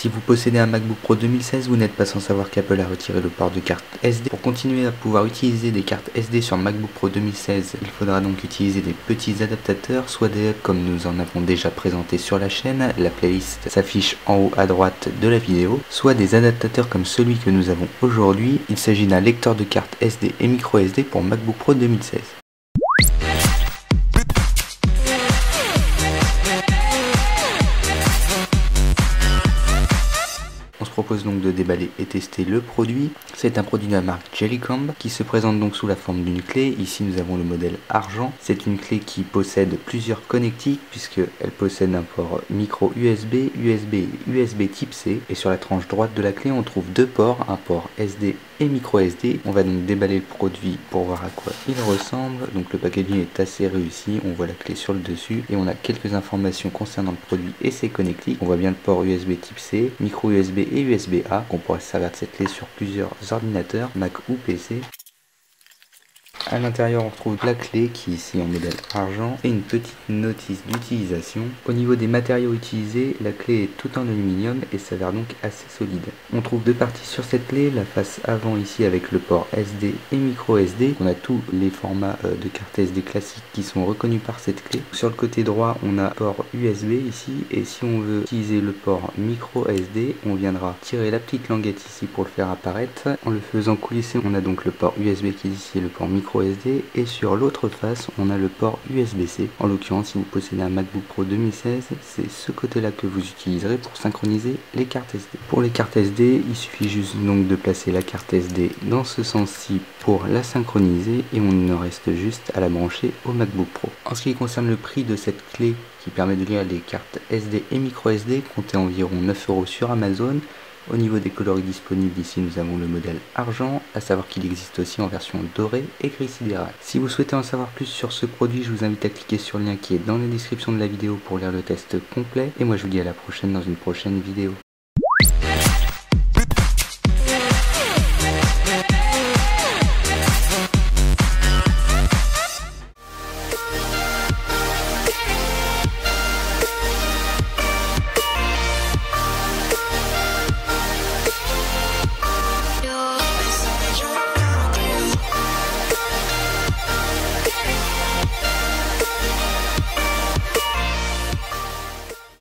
Si vous possédez un MacBook Pro 2016, vous n'êtes pas sans savoir qu'Apple a retiré le port de carte SD. Pour continuer à pouvoir utiliser des cartes SD sur MacBook Pro 2016, il faudra donc utiliser des petits adaptateurs, soit des hubs comme nous en avons déjà présenté sur la chaîne, la playlist s'affiche en haut à droite de la vidéo, soit des adaptateurs comme celui que nous avons aujourd'hui. Il s'agit d'un lecteur de carte SD et micro SD pour MacBook Pro 2016. On se propose donc de déballer et tester le produit. C'est un produit de la marque Jellycomb qui se présente donc sous la forme d'une clé. Ici nous avons le modèle argent. C'est une clé qui possède plusieurs connectiques puisqu'elle possède un port micro USB, USB et USB type C. Et sur la tranche droite de la clé on trouve deux ports, un port SD et micro SD. On va donc déballer le produit pour voir à quoi il ressemble. Donc le packaging est assez réussi. On voit la clé sur le dessus et on a quelques informations concernant le produit et ses connectiques. On voit bien le port USB type C, micro USB et USB-A, qu'on pourrait se servir de cette clé sur plusieurs ordinateurs, Mac ou PC. À l'intérieur on retrouve la clé qui est ici en modèle argent et une petite notice d'utilisation. Au niveau des matériaux utilisés, la clé est tout en aluminium et s'avère donc assez solide. On trouve deux parties sur cette clé, la face avant ici avec le port SD et micro SD. On a tous les formats de carte SD classiques qui sont reconnus par cette clé. Sur le côté droit on a port USB ici et si on veut utiliser le port micro SD, on viendra tirer la petite languette ici pour le faire apparaître. En le faisant coulisser, on a donc le port USB qui est ici et le port micro SD et sur l'autre face on a le port USB-C. En l'occurrence si vous possédez un MacBook Pro 2016, c'est ce côté là que vous utiliserez pour synchroniser les cartes SD. Pour les cartes SD, il suffit juste donc de placer la carte SD dans ce sens-ci pour la synchroniser et on ne reste juste à la brancher au MacBook Pro. En ce qui concerne le prix de cette clé qui permet de lire les cartes SD et micro SD, comptez environ 9 € sur Amazon. Au niveau des coloris disponibles, ici nous avons le modèle argent, à savoir qu'il existe aussi en version dorée et gris sidéral. Si vous souhaitez en savoir plus sur ce produit, je vous invite à cliquer sur le lien qui est dans la description de la vidéo pour lire le test complet. Et moi je vous dis à la prochaine dans une prochaine vidéo.